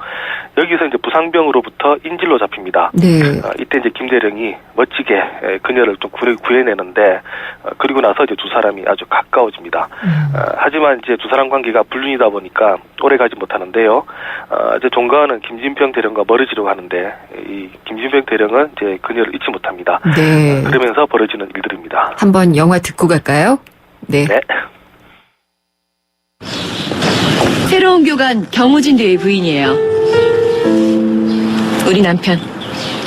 여기서 이제 부상병으로부터 인질로 잡힙니다. 네. 이때 이제 김대령이 멋지게 그녀를 좀 구해내는데 그리고 나서 이제 두 사람이 아주 가까워집니다. 하지만 이제 두 사람 관계가 불륜이다 보니까 오래 가지 못하는데요. 이제 종가은은 김진평 대령과 멀어지려고 하는데 이 김진평 대령은 이제 그녀를 잊지 못합니다. 네. 그러면서 벌어지는 일들입니다. 한번 영화 듣고 갈까요? 네. 새로운 교관 경호진 대의 부인이에요. 우리 남편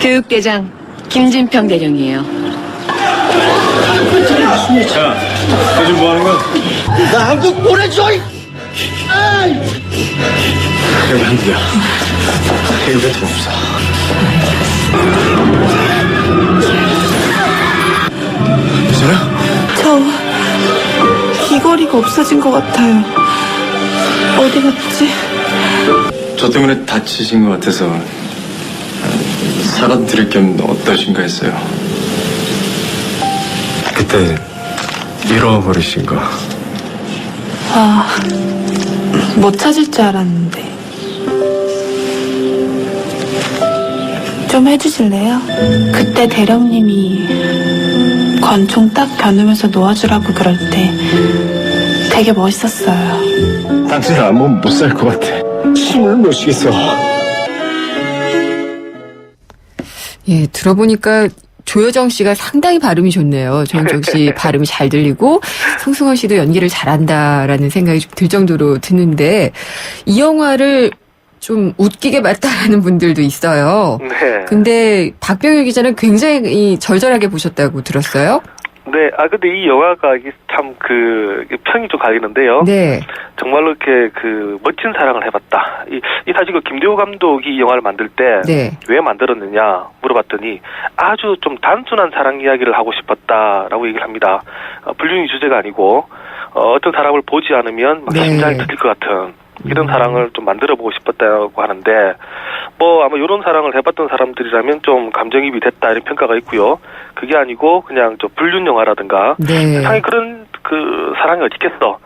교육대장 김진평 대령이에요. 자, 요즘 뭐 하는 거야? 나 한국 보내줘! 여기 한국이야. 이벤트 봅시다. 괜찮아? 저 귀걸이가 없어진 것 같아요. 어디 갔지? 저 때문에 다치신 것 같아서 사과드릴 겸 어떠신가 했어요. 그때 잃어버리신 거. 못 찾을 줄 알았는데. 좀 해주실래요? 그때 대령님이 권총 딱 겨누면서 놓아주라고 그럴 때 되게 멋있었어요. 당신을 안 보면 못 살 것 같아. 힘을 못 쉬겠어. 예, 들어보니까 조여정 씨가 상당히 발음이 좋네요. 조여정 씨 발음이 잘 들리고 송승헌 씨도 연기를 잘한다라는 생각이 좀 들 정도로 드는데 이 영화를 좀 웃기게 봤다라는 분들도 있어요. 네. 근데 박병일 기자는 굉장히 절절하게 보셨다고 들었어요. 네, 근데 이 영화가 참 평이 좀 갈리는데요. 네. 정말로 이렇게 멋진 사랑을 해봤다. 이 사실 김대우 감독이 이 영화를 만들 때 왜 만들었느냐 물어봤더니 아주 좀 단순한 사랑 이야기를 하고 싶었다라고 얘기를 합니다. 불륜이 주제가 아니고 어떤 사람을 보지 않으면 막 심장이 터질 것 같은 이런 사랑을 좀 만들어보고 싶었다고 하는데 아마 이런 사랑을 해봤던 사람들이라면 좀 감정이입이 됐다 이런 평가가 있고요. 그게 아니고 그냥 좀 불륜 영화라든가 상당히 그런 사랑이 어디 있겠어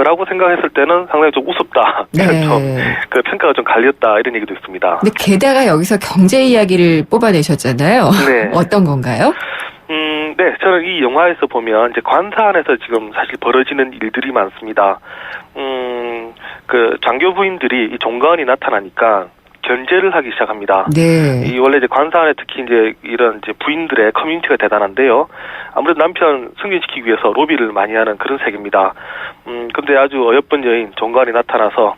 라고 생각했을 때는 상당히 좀 우습다. 좀 평가가 좀 갈렸다 이런 얘기도 있습니다. 근데 게다가 여기서 경제 이야기를 뽑아내셨잖아요. 네. 어떤 건가요? 네, 저는 이 영화에서 보면 이제 관사 안에서 지금 사실 벌어지는 일들이 많습니다. 장교 부인들이 이 종가은이 나타나니까 견제를 하기 시작합니다. 네. 이 원래 이제 관사 안에 특히 이제 이런 이제 부인들의 커뮤니티가 대단한데요. 아무래도 남편 승진시키기 위해서 로비를 많이 하는 그런 색입니다. 근데 아주 어여쁜 여인 종관이 나타나서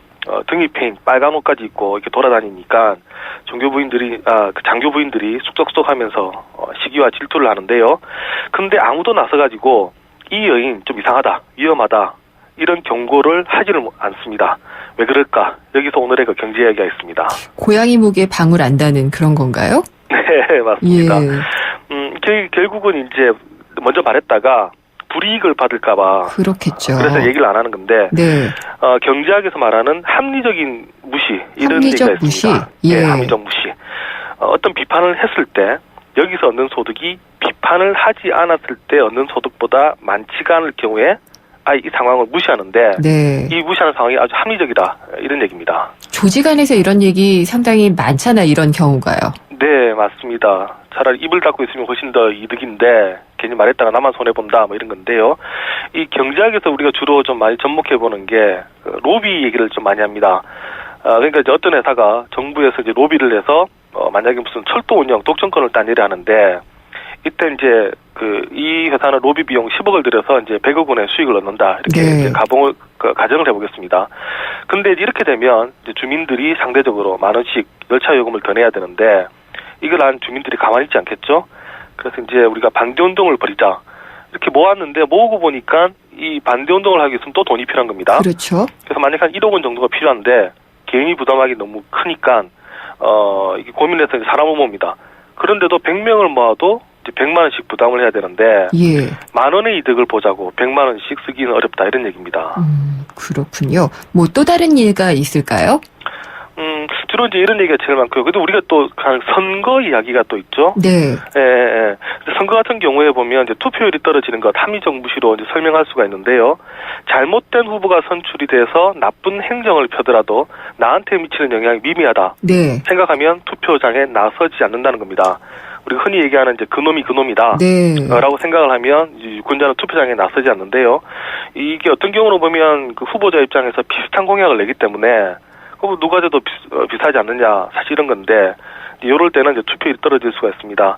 등이 패인 빨간 옷까지 입고 이렇게 돌아다니니까 장교 부인들이 쑥덕쑥덕하면서 시기와 질투를 하는데요. 근데 아무도 나서가지고 이 여인 좀 이상하다, 위험하다 이런 경고를 하지를 않습니다. 왜 그럴까? 여기서 오늘의 그 경제 이야기가 있습니다. 고양이 목에 방울 안다는 그런 건가요? 네, 맞습니다. 예. 결국은 이제 먼저 말했다가 불이익을 받을까봐. 그렇겠죠. 그래서 얘기를 안 하는 건데. 네. 경제학에서 말하는 합리적인 무시 이런 합리적 얘기가 무시. 있습니다. 예. 네, 합리적 무시. 어떤 비판을 했을 때 여기서 얻는 소득이 비판을 하지 않았을 때 얻는 소득보다 많지가 않을 경우에 이 상황을 무시하는데 네. 이 무시하는 상황이 아주 합리적이다 이런 얘기입니다. 조직 안에서 이런 얘기 상당히 많잖아 이런 경우가요. 네, 맞습니다. 차라리 입을 닫고 있으면 훨씬 더 이득인데 괜히 말했다가 나만 손해본다 뭐 이런 건데요. 이 경제학에서 우리가 주로 좀 많이 접목해보는 게 로비 얘기를 좀 많이 합니다. 그러니까 이제 어떤 회사가 정부에서 이제 로비를 해서 만약에 무슨 철도 운영 독점권을 따내려 하는데 이때 이제 이 회사는 로비 비용 10억을 들여서 이제 100억 원의 수익을 얻는다 이렇게 네. 이제 가정을 해보겠습니다. 근데 이렇게 되면 이제 주민들이 상대적으로 만 원씩 열차 요금을 더 내야 되는데 이걸 안 주민들이 가만히 있지 않겠죠? 그래서 이제 우리가 반대 운동을 벌이자 이렇게 모았는데 모으고 보니까 이 반대 운동을 하기 위해서는 또 돈이 필요한 겁니다. 그렇죠. 그래서 만약 한 1억 원 정도가 필요한데 개인이 부담하기 너무 크니까 이게 고민해서 이제 사람을 모읍니다. 그런데도 100명을 모아도 이제 100만 원씩 부담을 해야 되는데 예. 만 원의 이득을 보자고 100만 원씩 쓰기는 어렵다 이런 얘기입니다. 그렇군요. 뭐 또 다른 예가 있을까요? 주로 이제 이런 얘기가 제일 많고요. 그래도 우리가 또 선거 이야기가 또 있죠. 네. 예. 선거 같은 경우에 보면 이제 투표율이 떨어지는 것 합리적 무시로 이제 설명할 수가 있는데요. 잘못된 후보가 선출이 돼서 나쁜 행정을 펴더라도 나한테 미치는 영향이 미미하다. 네. 생각하면 투표장에 나서지 않는다는 겁니다. 우리가 흔히 얘기하는 이제 그놈이 그놈이다. 네. 라고 생각을 하면 유권자는 투표장에 나서지 않는데요. 이게 어떤 경우로 보면 그 후보자 입장에서 비슷한 공약을 내기 때문에 누가 돼도 비슷하지 않느냐 사실 이런 건데 이럴 때는 이제 투표율이 떨어질 수가 있습니다.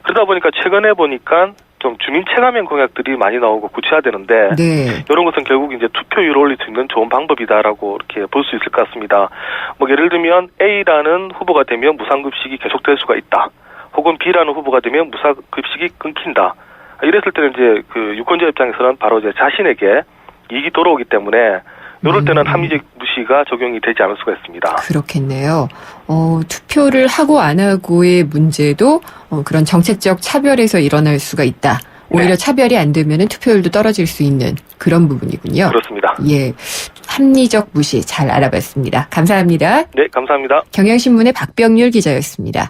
그러다 보니까 최근에 보니까 좀 주민 체감형 공약들이 많이 나오고 구체화되는데 네. 이런 것은 결국 이제 투표율을 올릴 수 있는 좋은 방법이다라고 이렇게 볼 수 있을 것 같습니다. 뭐 예를 들면 A라는 후보가 되면 무상급식이 계속될 수가 있다. 혹은 B라는 후보가 되면 무상급식이 끊긴다. 이랬을 때는 이제 그 유권자 입장에서는 바로 이제 자신에게 이익이 돌아오기 때문에 이럴 때는 합리적 무시가 적용이 되지 않을 수가 있습니다. 그렇겠네요. 투표를 하고 안 하고의 문제도 그런 정책적 차별에서 일어날 수가 있다. 오히려 차별이 안 되면 투표율도 떨어질 수 있는 그런 부분이군요. 그렇습니다. 예, 합리적 무시 잘 알아봤습니다. 감사합니다. 네, 감사합니다. 경향신문의 박병률 기자였습니다.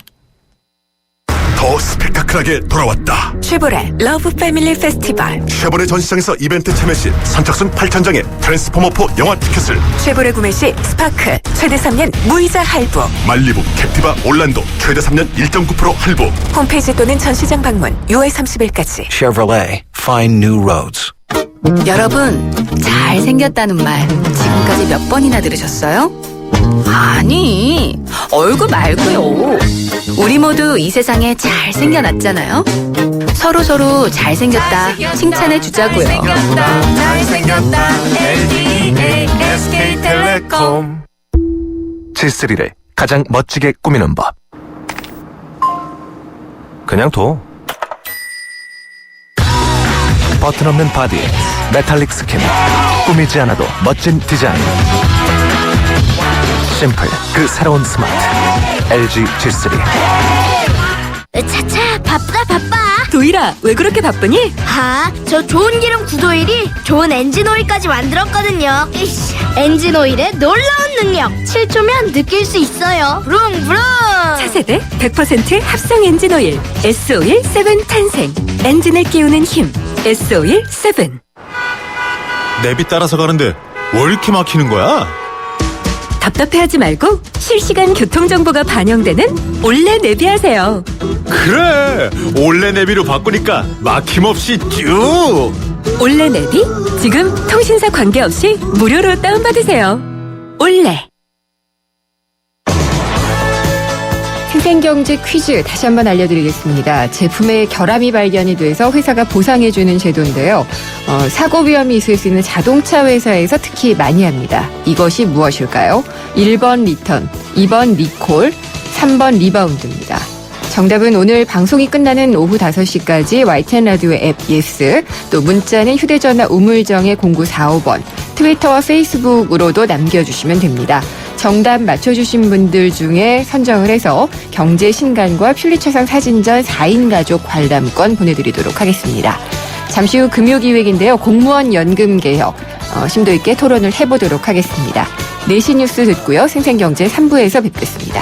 더 스펙타클하게 돌아왔다. 쉐보레 러브 패밀리 페스티벌. 쉐보레 전시장에서 이벤트 참여 시 선착순 8,000장의 트랜스포머4 영화 티켓을, 쉐보레 구매 시 스파크 최대 3년 무이자 할부, 말리부, 캡티바, 올란도 최대 3년 1.9% 할부. 홈페이지 또는 전시장 방문 6월 30일까지. Chevrolet, find new roads. 여러분, 잘생겼다는 말 지금까지 몇 번이나 들으셨어요? 아니, 얼굴 말고요. 우리 모두 이 세상에 잘생겨났잖아요. 서로 잘생겼다 칭찬해 주자고요. 잘생겼다 LDA SK텔레콤. G3를 가장 멋지게 꾸미는 법. 그냥 둬. 버튼 없는 바디, 메탈릭 스킨, 꾸미지 않아도 멋진 디자인. 심플, 그 새로운 스마트 LG G3. 차차 바빠. 도일아, 왜 그렇게 바쁘니? 저 좋은 기름 구도일이 좋은 엔진 오일까지 만들었거든요. 엔진 오일의 놀라운 능력 7초면 느낄 수 있어요. 부릉부릉. 차세대 100% 합성 엔진 오일 S-오일 7 탄생. 엔진을 끼우는 힘 S-오일 7. 내비 따라서 가는데 왜 이렇게 막히는 거야? 답답해하지 말고 실시간 교통정보가 반영되는 올레 내비하세요. 그래, 올레 내비로 바꾸니까 막힘없이 쭉. 올레 내비 지금 통신사 관계없이 무료로 다운받으세요. 올레. 생생경제 퀴즈 다시 한번 알려드리겠습니다. 제품에 결함이 발견이 돼서 회사가 보상해주는 제도인데요. 사고 위험이 있을 수 있는 자동차 회사에서 특히 많이 합니다. 이것이 무엇일까요? 1번 리턴, 2번 리콜, 3번 리바운드입니다. 정답은 오늘 방송이 끝나는 오후 5시까지 YTN 라디오 앱 예스, 또 문자는 휴대전화 우물정의 0945번, 트위터와 페이스북으로도 남겨주시면 됩니다. 정답 맞춰주신 분들 중에 선정을 해서 경제신간과 퓰리처상 사진전 4인 가족 관람권 보내드리도록 하겠습니다. 잠시 후 금요기획인데요. 공무원 연금 개혁 심도 있게 토론을 해보도록 하겠습니다. 4시 뉴스 듣고요. 생생경제 3부에서 뵙겠습니다.